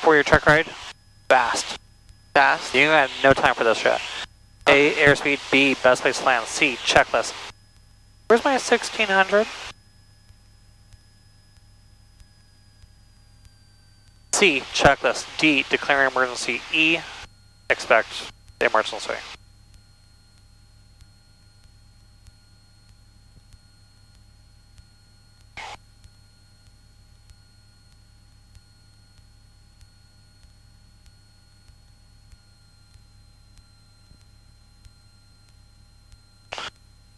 for your truck ride? Fast. Fast? You have no time for this shit. A, airspeed. B, best place to land. C, checklist. Where's my 1600? C, checklist. D, declaring emergency. E, expect the emergency.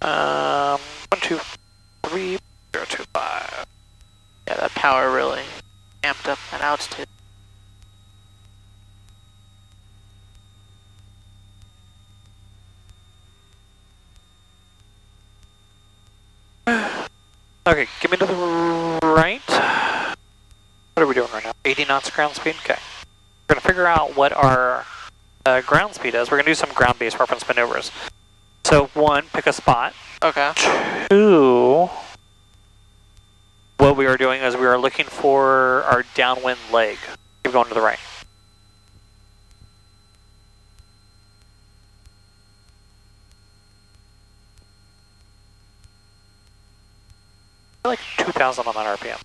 Um, 123.025. Yeah, that power really amped up at altitude. Okay, give me to the right. What are we doing right now? 80 knots ground speed? Okay. We're going to figure out what our ground speed is. We're going to do some ground-based reference maneuvers. So, 1, pick a spot. Okay. 2, what we are doing is we are looking for our downwind leg. Keep going to the right. I feel like 2,000 on that RPM.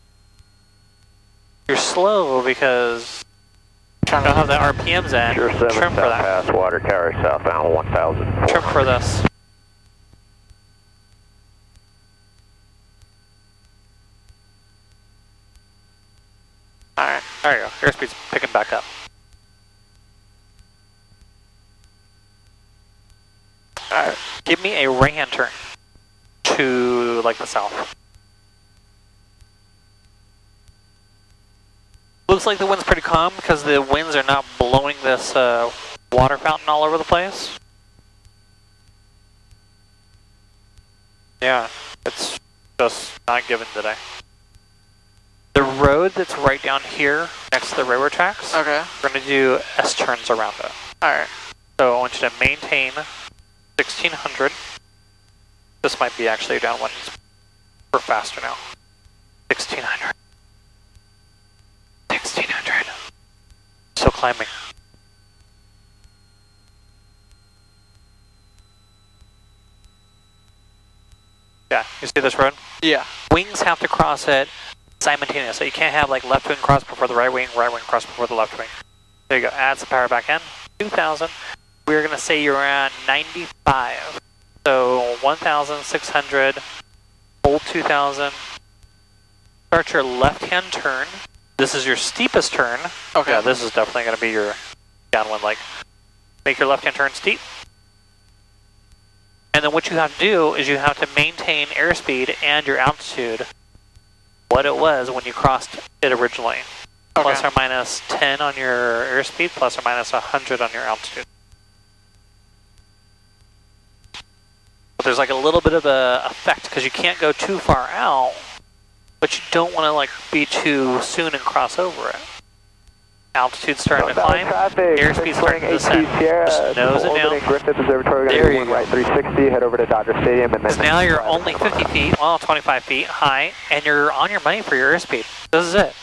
You're slow because you don't have the RPMs in. Sure 7 Trim for that. South Pass, water carrier southbound 1000. Trim for this. Alright, there you go. Airspeed's picking back up. Alright, give me a right hand turn to like the south. Looks like the wind's pretty calm because the winds are not blowing this water fountain all over the place. Yeah, it's just not given today. The road that's right down here next to the railroad tracks, Okay. we're going to do S-turns around it. Alright. So I want you to maintain 1600. This might be actually downwind. We're faster now. 1600. 1600. Still climbing. Yeah, you see this road? Yeah. Wings have to cross it simultaneously. You can't have like left wing cross before the right wing cross before the left wing. There you go. Add some power back in. 2000. We're going to say you're at 95. So 1,600. Hold 2,000. Start your left-hand turn. This is your steepest turn. Okay. Yeah, this is definitely going to be your downwind leg. Make your left-hand turn steep. And then what you have to do is you have to maintain airspeed and your altitude what it was when you crossed it originally. Okay. Plus or minus 10 on your airspeed, plus or minus 100 on your altitude. But there's like a little bit of a effect because you can't go too far out, but you don't want to like be too soon and cross over it. Altitude starting to climb, airspeed starting to descend. Just nose it down. Griffith Observatory, there you go. Right 360, head over to Dodger Stadium, and Because now you're only 50 feet, well 25 feet high, and you're on your money for your airspeed. This is it.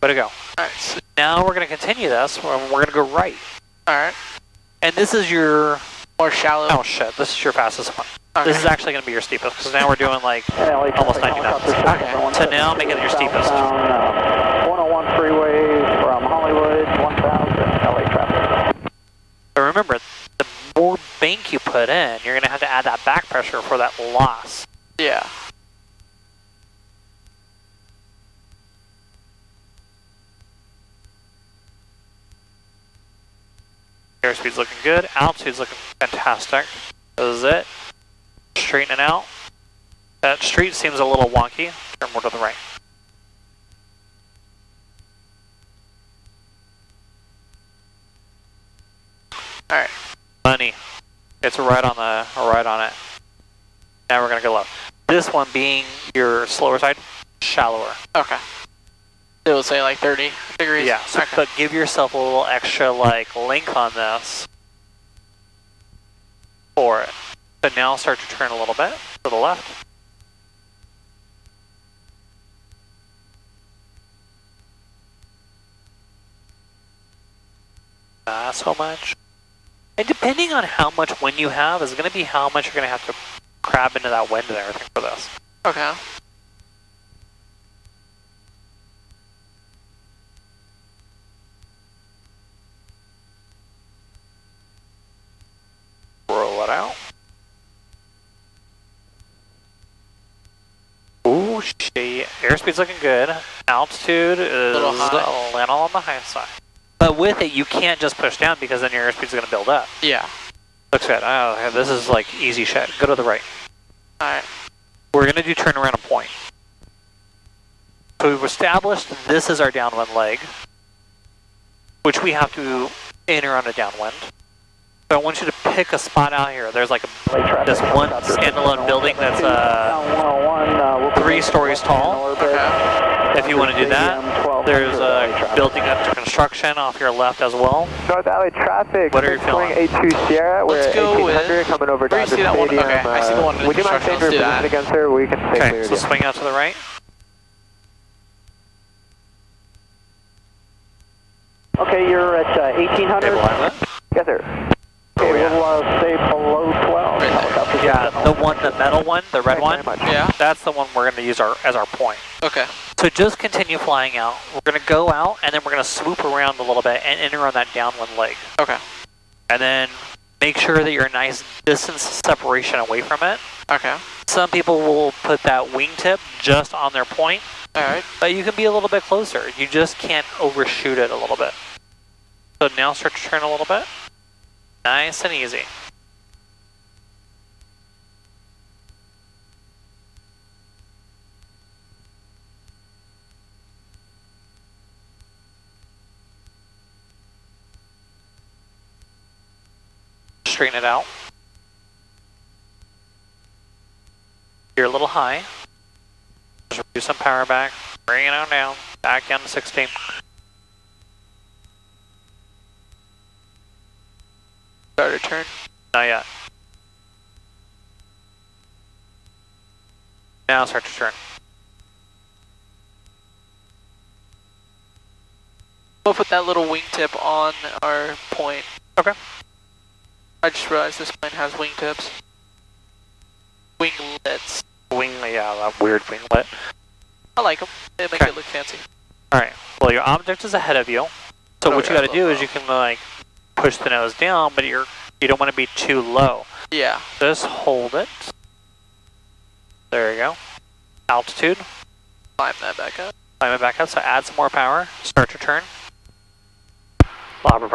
Way to go. Alright. So, Now we're going to continue this, we're going to go right. alright. And this is your, More shallow. oh shit, this is your fastest one. Okay. This is actually going to be your steepest, because now we're doing like almost 90 knots. Okay. So now make it your steepest. 101 freeway from Hollywood, 1000, LA traffic. But remember, the more bank you put in, you're going to have to add that back pressure for that loss. Yeah. Airspeed's looking good, altitude's looking fantastic. This is it. Straighten it out. That street seems a little wonky. Turn more to the right. Alright. Money. It's right on it. Now we're gonna go left. This one being your slower side, shallower. Okay. It will say like 30 degrees. Yeah, so, Okay. but give yourself a little extra like length on this for it. So now start to turn a little bit to the left. Not so much. And depending on how much wind you have is going to be how much you're going to have to crab into that wind and everything for this. Okay. Roll it out. Ooh, shit. Airspeed's looking good. Altitude is a Little high. little on the high side. But with it, you can't just push down because then your airspeed's going to build up. Yeah. Looks good. Oh, this is like easy shit. Go to the right. Alright. We're going to do turn around and point. So we've established this is our downwind leg, which we have to enter on a downwind. So I want you to pick a spot out here. There's like this one standalone building that's 3 stories tall. Okay. If you want to do that, there's a building under construction off your left as well. North Alley traffic. What are you feeling? 82 Sierra. We're Let's at go 1800 coming over where you Dodger see that one? Stadium. Okay, I see the one in Would you mind construction. staying your Let's do that. position again, sir? We can stay Okay, clear. so swing out to the right. Okay, you're at 1800. Stabilize it. Yes, sir. Oh, Okay, yeah. we'll stay below 12. Right Helicopter Yeah, 671. the one, the metal one, the red Thanks one, very much. Yeah. that's the one we're going to use as our point. Okay. So just continue flying out. We're going to go out, and then we're going to swoop around a little bit and enter on that downwind leg. Okay. And then make sure that you're a nice distance separation away from it. Okay. Some people will put that wingtip just on their point, Alright. but you can be a little bit closer. You just can't overshoot it a little bit. So now start to turn a little bit. Nice and easy. Straighten it out. You're a little high. Just reduce some power back. Bring it on down. Back down to 16. Starter turn. Not yet. Now start to turn. We'll put that little wingtip on our point. Okay. I just realized this plane has wingtips. Winglets. Wing, yeah, that weird winglet. I like them. They make Okay. it look fancy. Alright, well your object is ahead of you. So what you Okay. gotta do is you can like push the nose down, but you don't want to be too low. Yeah. Just hold it. There you go. Altitude. Climb that back up. Climb it back up, so add some more power. Start your turn. Labra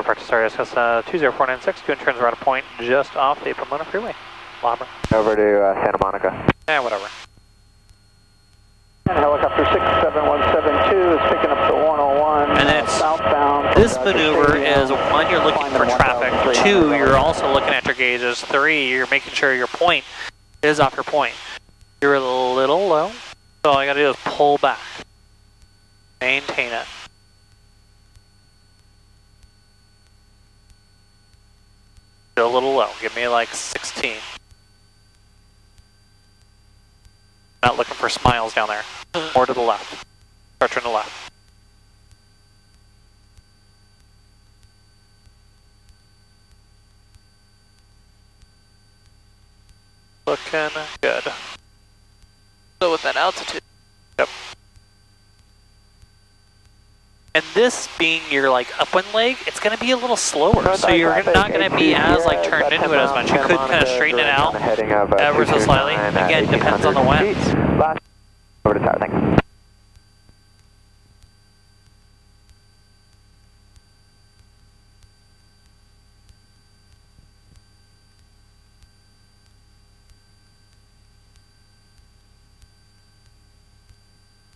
practice, sorry, it's 20496, doing turns around a point just off the Pomona Freeway. Labra. Over to Santa Monica. Yeah, whatever. And helicopter 67172 is picking up the 101 And then it's- southbound. This maneuver is, one, you're looking for traffic. 2, you're also looking at your gauges. 3, you're making sure your point is off your point. You're a little low, so all you gotta do is pull back. Maintain it. Still a little low. Give me like 16. Not looking for smiles down there. More to the left. Start turn to the left. Looking good. So with that altitude. And this being your like upwind leg, it's going to be a little slower, so you're not going to be as like turned into it as much. You could kind of straighten it out ever so slightly. Again, depends on the wind. Over to tower, thanks.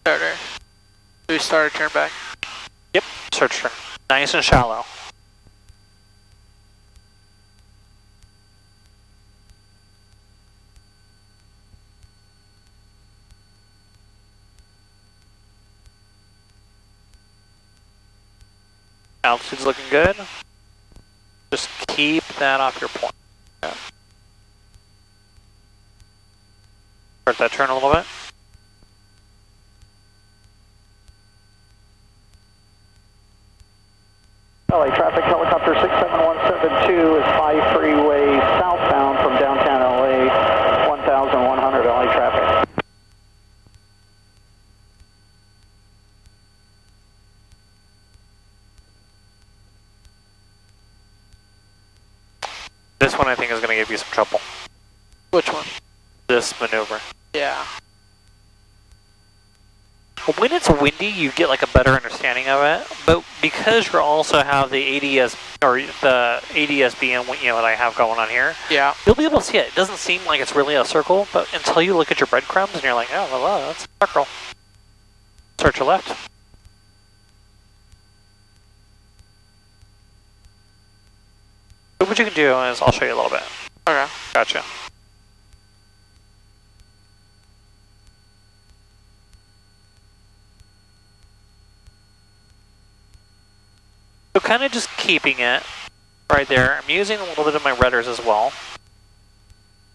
Starter. Do we start a turn back? Yep, search turn. Nice and shallow. Altitude's looking good. Just keep that off your point. Yeah. Start that turn a little bit. LA traffic, helicopter 67172 is 5 freeway southbound from downtown LA, 1100 LA traffic. This one I think is going to give you some trouble. Which one? This maneuver. Yeah. When it's windy, you get like a better understanding of it, but because you also have the ADS or the ADS-B, what I have going on here, Yeah. you'll be able to see it. It doesn't seem like it's really a circle, but until you look at your breadcrumbs and you're like, oh, well, that's a circle. Start your left. So what you can do is, I'll show you a little bit. Okay. Gotcha. So kind of just keeping it right there. I'm using a little bit of my rudders as well.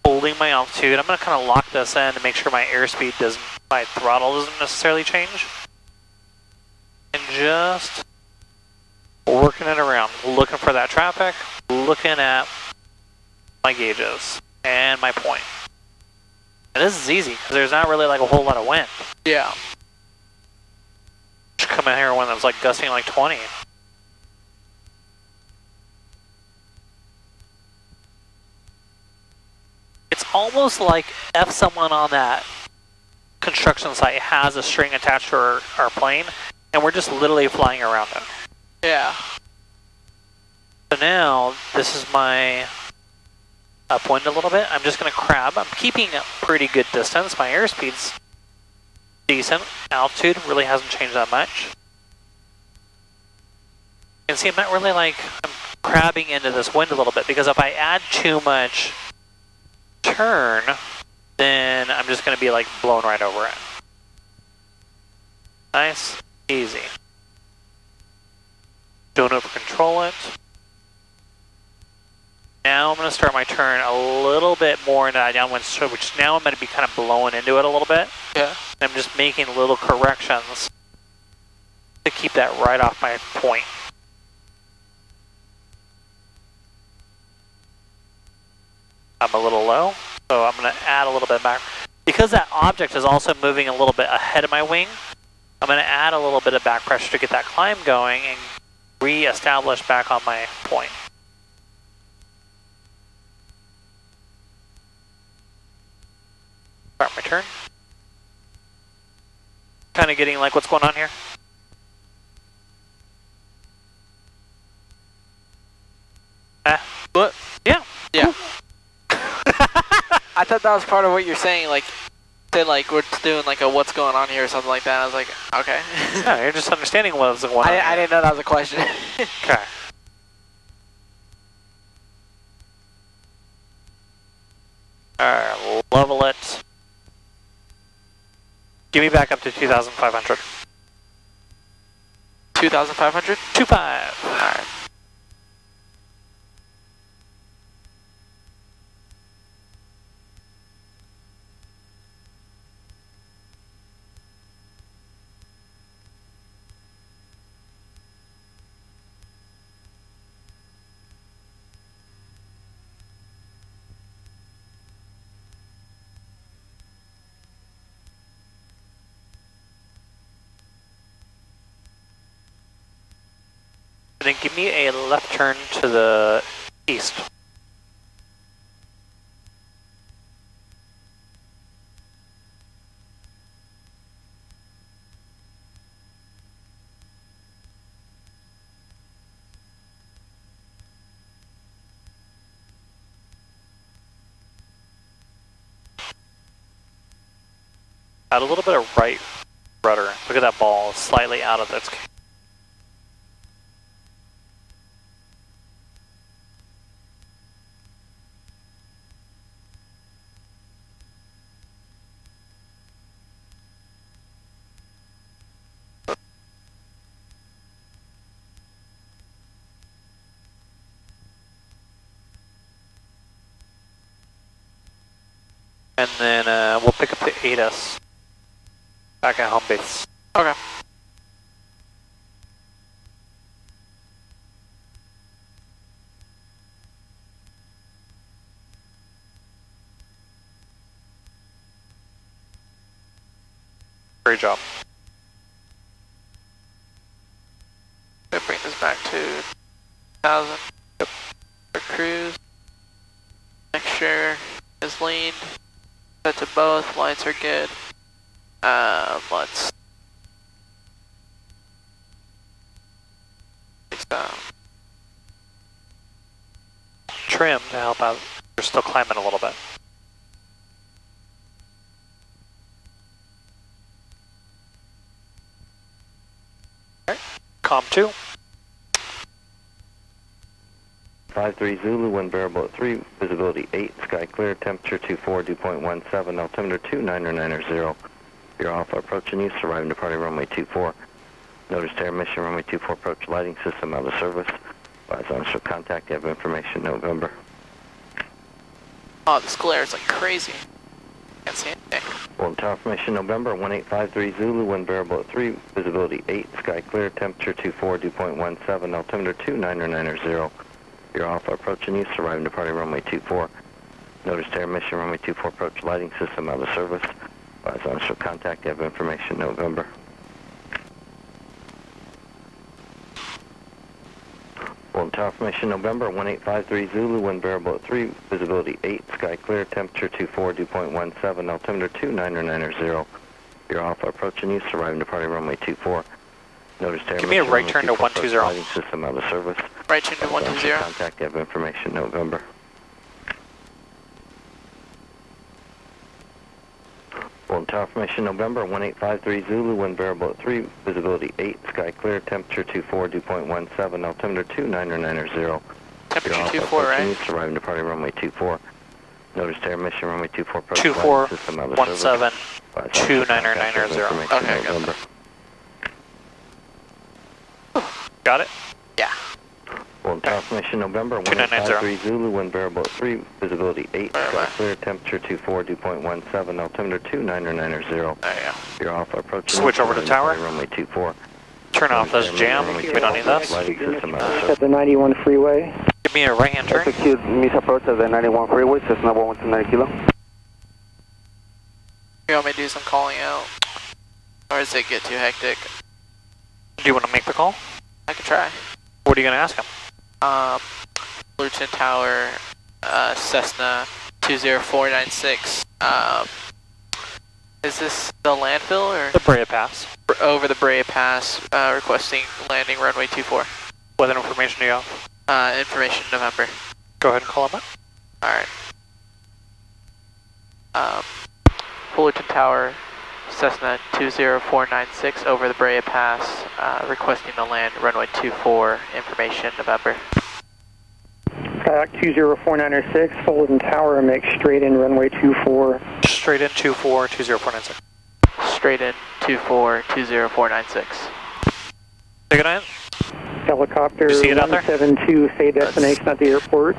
Holding my altitude. I'm going to kind of lock this in to make sure my airspeed doesn't, my throttle doesn't necessarily change. And just working it around. Looking for that traffic. Looking at my gauges and my point. And this is easy because there's not really like a whole lot of wind. Yeah. Just come in here when it's like gusting like 20. It's almost like if someone on that construction site has a string attached to our plane and we're just literally flying around it. Yeah. So now this is my upwind a little bit. I'm just going to crab. I'm keeping a pretty good distance. My airspeed's decent. Altitude really hasn't changed that much. And see, I'm not really I'm crabbing into this wind a little bit because if I add too much turn, then I'm just going to be like blown right over it. Nice, easy. Don't over control it. Now I'm going to start my turn a little bit more into that downwind, which now I'm going to be kind of blowing into it a little bit. Yeah. I'm just making little corrections to keep that right off my point. I'm a little low, so I'm going to add a little bit back. Because that object is also moving a little bit ahead of my wing, I'm going to add a little bit of back pressure to get that climb going and re-establish back on my point. Start my turn. Kind of getting like what's going on here. What? Yeah. Yeah. I thought that was part of what you're saying, like, said like we're doing like a what's going on here or something like that. I was like, okay. Yeah, you're just understanding what's going on I here. didn't know that was a question. Okay. Alright, level it. Give me back up to 2,500. 2,500? 25. Alright. And then give me a left turn to the east. Add a little bit of right rudder. Look at that ball, slightly out of its. And then we'll pick up the ATIS back at home base. Okay. Great job. Gonna bring this back to 1,000. Yep. For cruise. Mixture is leaned. Set to both. Lights are good. Let's fix that. Trim to help out. You're still climbing a little bit. Alright, COM 2. 53 Zulu, wind variable at 3, visibility 8, sky clear, temperature 24, dew point 17, altimeter 29990. You're Alpha approaching you, arriving departing runway 24. Notice to air mission runway 24 approach lighting system out of service. Advise on initial contact, you have information November. Oh, this glare is like crazy. Can't see anything. Golden Tower formation November, 1853 Zulu, wind variable at 3, visibility 8, sky clear, temperature 24, dew point 17, altimeter 29990. You're Alpha approaching you, arriving departing runway 24. Notice to air mission runway 24 approach lighting system out of service. Advise on initial contact, you have information November. Golden Tower formation November, 1853 Zulu, wind variable at 3, visibility 8, sky clear, temperature 24, dew point 17, altimeter 29990. You're Alpha approaching you, arriving departing runway 24. Notice to air Give me a mission right runway turn to 24 approach 120. lighting system out of service. Right turn to Advise on initial 120. contact, you have information November. Golden Tower formation November, 1853 Zulu, wind variable at 3, visibility 8, sky clear, temperature 24, dew point 17, altimeter 29990. Temperature 24, right? Arriving departing runway 24. Notice to air mission runway 24 approach 24, lighting system out of service. 17, Advise on initial contact, you have 29990. information Okay, I got November. Got it? Yeah. Golden Tower formation November, 2990. 1853 Zulu, wind variable at 3, visibility 8, Where am sky I? clear, temperature 24, dew point 17, altimeter 29990. There you go. You're Alpha approaching. Switch over to tower. Runway 24. Turn off this jam. We don't need this. Lighting system out of At service. the 91 freeway. Give me a right hand turn. Execute Miss approach at the 91 freeway, Cessna 119 kilo. You want me to do some calling out? Or does it get too hectic? Do you want to make the call? I could try. What are you going to ask him? Luton Tower, Cessna 20496. Is this the landfill or The Brea Pass. over the Brea Pass, requesting landing runway 24? What information do you have? Information November. Go ahead and call him up. Alright. Fullerton Tower, Cessna 20496 over the Brea Pass, requesting to land runway 24, information November. Kayak 20496, Fullerton Tower, make straight in runway 24. Straight in 24, 20496. Straight in 24, 20496. Take it in. Helicopter You see it out there? 172, say destination at the airport.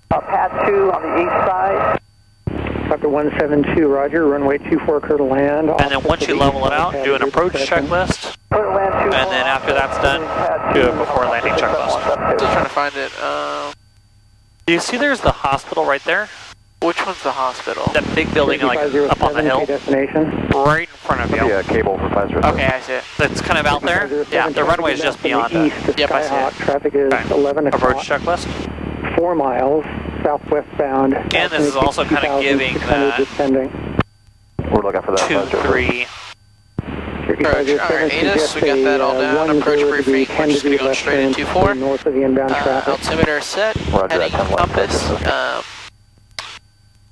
Path 2 on the east side. Helicopter 172, roger, runway 24, clear to land. And then once you level it out, do an approach checklist. And then after that's done, do a before landing checklist. Still trying to find it. Do you see there's the hospital right there? Which one's the hospital? That big building like up on the hill? Destination. Right in front of you. Yeah, cable for 507. Okay, I see it. That's kind of out there? Yeah, the runway is just beyond it. Yep, I see it. Traffic is Okay. 11 Approach o'clock, checklist. 4 miles, southwestbound. And this is also kind of giving that Descending. We're looking for 2, 3. Approach. Alright, ATIS, we got that all down. Approach briefing. We're just going to go straight into 24. North of the inbound traffic. Altimeter set. Heading compass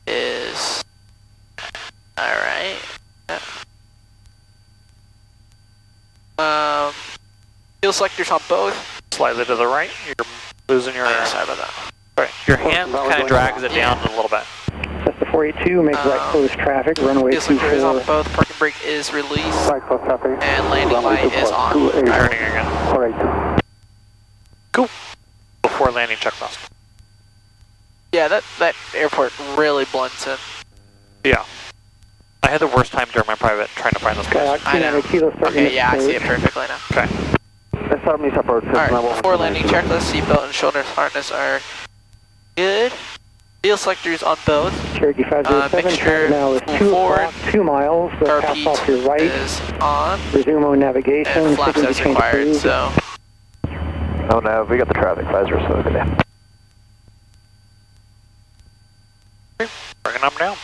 is alright. Fuel selectors on both. Slightly to the right. You're losing your... Sorry about that. Right. Your hand kind of drags it down a little bit. Cessna 482, make right close traffic, runway Fuel selector is on 24. both. Parking brake is released. Right close traffic. And landing light is on. Turning again. 482. Cool. Before landing checklist. Yeah, that airport really blends in. Yeah. I had the worst time during my private trying to find this place. I know. Okay, yeah, I see it perfectly now. Okay. SR approach. Alright, before landing checklist, seatbelt and shoulder harness are good. Wheel selectors on both. Cherokee 507, make sure now is 2 forward, o'clock, 2 miles, the pass RP off your right, is on, resume on navigation, and flaps signal as change required, approved. so. Oh no, we got the traffic visor, so good. Bringing them down.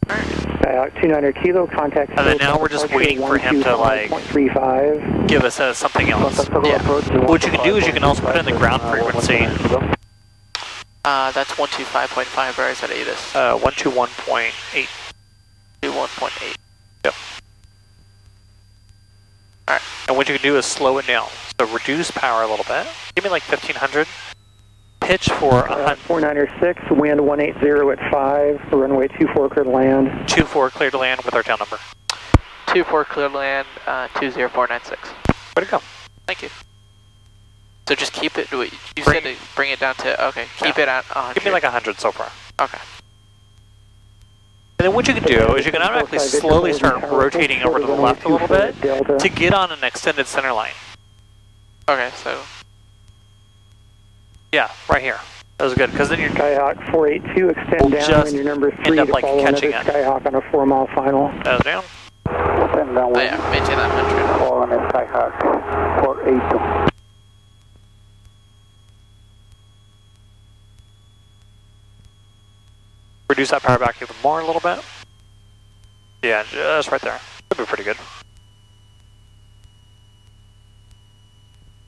29er kilo, contact. And then now we're just waiting for him to like 125.35. give us something else. Yeah. What you can do is you can also put in the ground frequency. That's 125.5, where I said ATIS. 121.8. 1.8. Yep. Alright, and what you can do is slow it down. So reduce power a little bit. Give me like 1500. Pitch for 496, wind 180 at 5, runway 24 clear to land. 24 clear to land with our tail number. 24 clear land, 20496. Way to go. Thank you. So just keep it, you said to bring it down to, okay, keep it at 100. Give me like 100 so far. Okay. And then what you can do is you can automatically slowly start rotating over to the left a little bit to get on an extended center line. Okay, so. Yeah, right here. That was good, because then you're Skyhawk 482, extend We'll down, just and your number 3 end up, to like, follow another catching it. Skyhawk on a 4-mile final. that was down. Send down Oh yeah, maintain that 100. Follow on a Skyhawk 482. Reduce that power back even more a little bit. Yeah, just right there. Should be pretty good.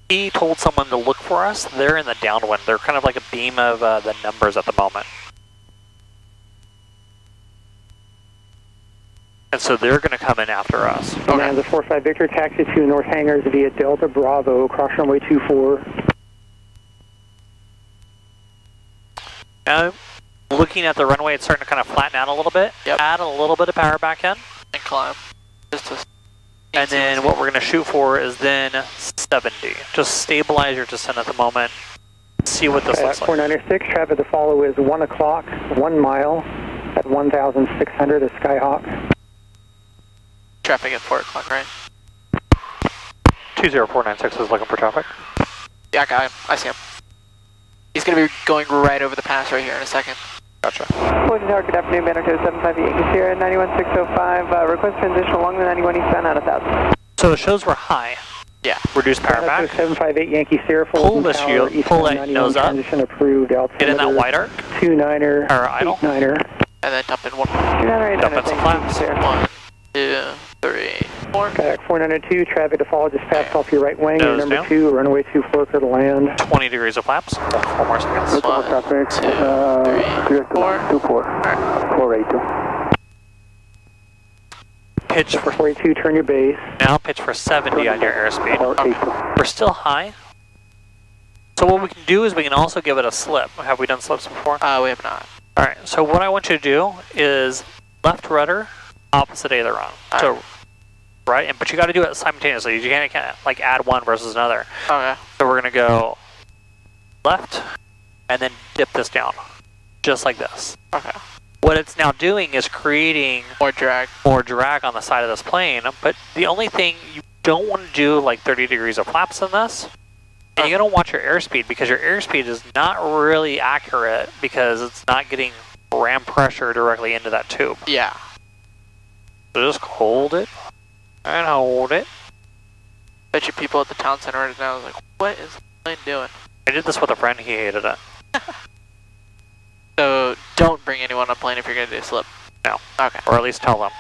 He told someone to look for us. They're in the downwind. They're kind of like a beam of the numbers at the moment. And so they're going to come in after us. Command the 45 Victor, taxi to North Hangars via Delta Bravo, cross runway 24. Now, looking at the runway, it's starting to kind of flatten out a little bit. Yep. Add a little bit of power back in. And climb. Just to And then what we're going to shoot for is then 70. Just stabilize your descent at the moment. See what this looks like. 496, traffic to follow is 1 o'clock, 1 mile at 1,600 at Skyhawk. traffic at 4 o'clock, right? 20496 is looking for traffic. Yeah, I got him. I see him. He's going to be going right over the pass right here in a second. Gotcha. Fullerton Tower, good afternoon, Banner 275 Yankee Sierra, 91605, request transition along the 91 eastbound out of 1000. So the shows were high. Yeah. Reduce power back. 758 Yankee Sierra, Pull this Tower, shield, pull that nose up. Transition approved, Get in that wide arc. 29er, Or idle. 89er. And then dump in one. 29 Dump in some flaps. 1, 2, 3, 4. Kayak 492, traffic to follow, just pass off your right wing, your Nose number down. 2, runway 24 clear to land. 20 degrees of flaps. 4 more seconds. 1, 2, 3, 4. 482. Pitch for 482, turn your base. now. Pitch for 70 on your airspeed. We're still high. So what we can do is we can also give it a slip. Have we done slips before? We have not. All right. So what I want you to do is left rudder, opposite aileron. So right, but you got to do it simultaneously. You can't like add one versus another. Okay. So we're gonna go left, and then dip this down, just like this. Okay. What it's now doing is creating More drag. more drag on the side of this plane, but the only thing you don't want to do like 30 degrees of flaps in this, and you're gonna watch your airspeed, because your airspeed is not really accurate because it's not getting ram pressure directly into that tube. Yeah. So just hold it and hold it. Bet you people at the town center right now is like, what is the plane doing? I did this with a friend, he hated it. So don't bring anyone on plane if you're going to do a slip. No. Okay. Or at least tell them.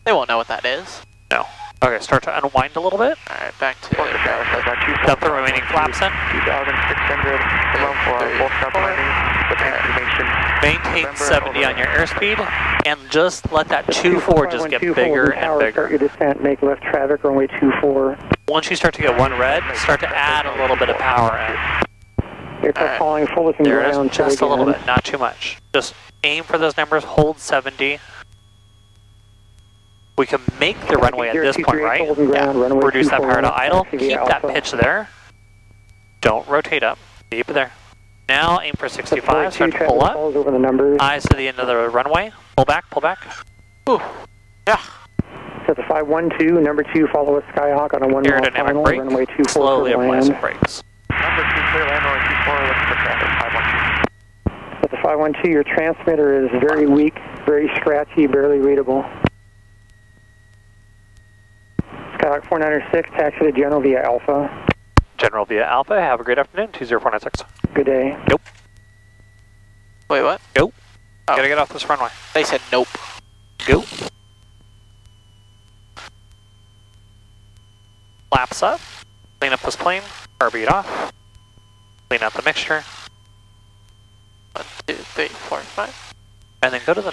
They won't know what that is. No. Okay, start to unwind a little bit. Alright, back to Dump the remaining flaps in. 2,600, along for our full stop landing, with information. Maintain 70 on your airspeed, and just let that 2-4 just get bigger and Start your bigger. descent, make left traffic, runway 24. Once you start to get one red, start to add a little bit of power in. Aircraft following Fullerton There it ground. is, just a little bit, not too much. Just aim for those numbers, hold 70. We can make the runway at this point, right? Yeah. Reduce that power to idle, keep that pitch there. Don't rotate up, keep it there. Now aim for 65, start to pull up. Over the numbers. Eyes to the end of the runway, pull back, pull back. Ooh. Yeah. Set the 512, number 2, follow a Skyhawk on a 1 mile Aerodynamic final, brake, runway 24 slowly for apply land. some brakes. Number 2, clear land, runway 24, looking for traffic, 512. Set the 512, your transmitter is very weak, very scratchy, barely readable. Skyhawk 496, taxi to General via Alpha. General via Alpha, have a great afternoon, 20496. Good day. Nope. Wait, what? Nope. Oh. Gotta get off this runway. They said nope. Go. Flaps up. Clean up this plane. Carbeat off. Clean out the mixture. 1, 2, 3, 4, 5. And then go to the